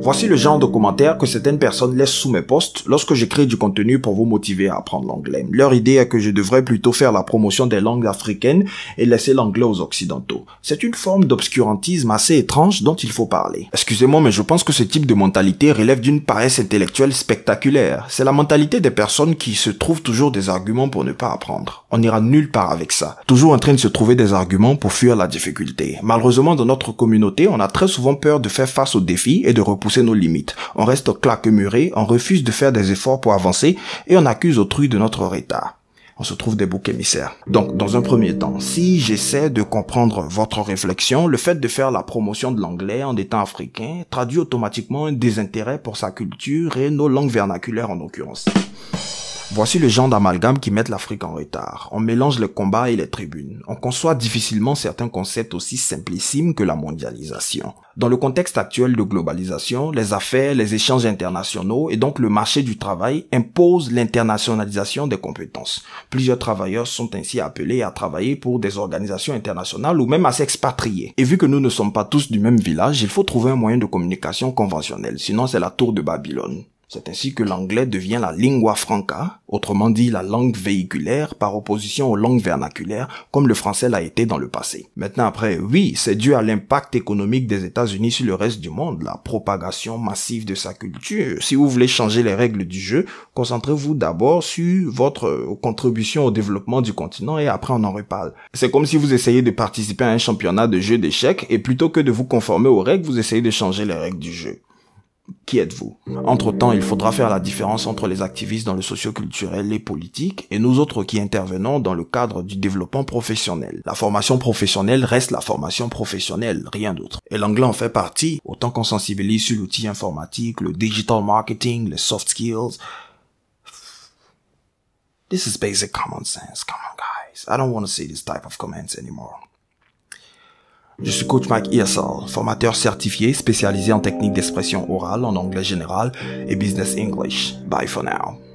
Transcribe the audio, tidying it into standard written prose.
Voici le genre de commentaires que certaines personnes laissent sous mes posts lorsque je crée du contenu pour vous motiver à apprendre l'anglais. Leur idée est que je devrais plutôt faire la promotion des langues africaines et laisser l'anglais aux occidentaux. C'est une forme d'obscurantisme assez étrange dont il faut parler. Excusez-moi, mais je pense que ce type de mentalité relève d'une paresse intellectuelle spectaculaire. C'est la mentalité des personnes qui se trouvent toujours des arguments pour ne pas apprendre. On n'ira nulle part avec ça. Toujours en train de se trouver des arguments pour fuir la difficulté. Malheureusement, dans notre communauté, on a très souvent peur de faire face aux défis et de repousser nos limites. On reste claquemuré, on refuse de faire des efforts pour avancer et on accuse autrui de notre retard. On se trouve des boucs émissaires. Donc, dans un premier temps, si j'essaie de comprendre votre réflexion, le fait de faire la promotion de l'anglais en étant africain traduit automatiquement un désintérêt pour sa culture et nos langues vernaculaires en l'occurrence. Voici le genre d'amalgame qui met l'Afrique en retard. On mélange les combats et les tribunes. On conçoit difficilement certains concepts aussi simplissimes que la mondialisation. Dans le contexte actuel de globalisation, les affaires, les échanges internationaux et donc le marché du travail imposent l'internationalisation des compétences. Plusieurs travailleurs sont ainsi appelés à travailler pour des organisations internationales ou même à s'expatrier. Et vu que nous ne sommes pas tous du même village, il faut trouver un moyen de communication conventionnel, sinon c'est la tour de Babylone. C'est ainsi que l'anglais devient la lingua franca, autrement dit la langue véhiculaire par opposition aux langues vernaculaires, comme le français l'a été dans le passé. Maintenant après, oui, c'est dû à l'impact économique des États-Unis sur le reste du monde, la propagation massive de sa culture. Si vous voulez changer les règles du jeu, concentrez-vous d'abord sur votre contribution au développement du continent et après on en reparle. C'est comme si vous essayez de participer à un championnat de jeu d'échecs et plutôt que de vous conformer aux règles, vous essayez de changer les règles du jeu. Qui êtes-vous? Entre-temps, il faudra faire la différence entre les activistes dans le socio-culturel et politique et nous autres qui intervenons dans le cadre du développement professionnel. La formation professionnelle reste la formation professionnelle, rien d'autre. Et l'anglais en fait partie, autant qu'on sensibilise sur l'outil informatique, le digital marketing, les soft skills. This is basic common sense, come on guys. I don't want to see this type of comments anymore. Je suis coach Mike ESL, formateur certifié spécialisé en techniques d'expression orale en anglais général et business English. Bye for now.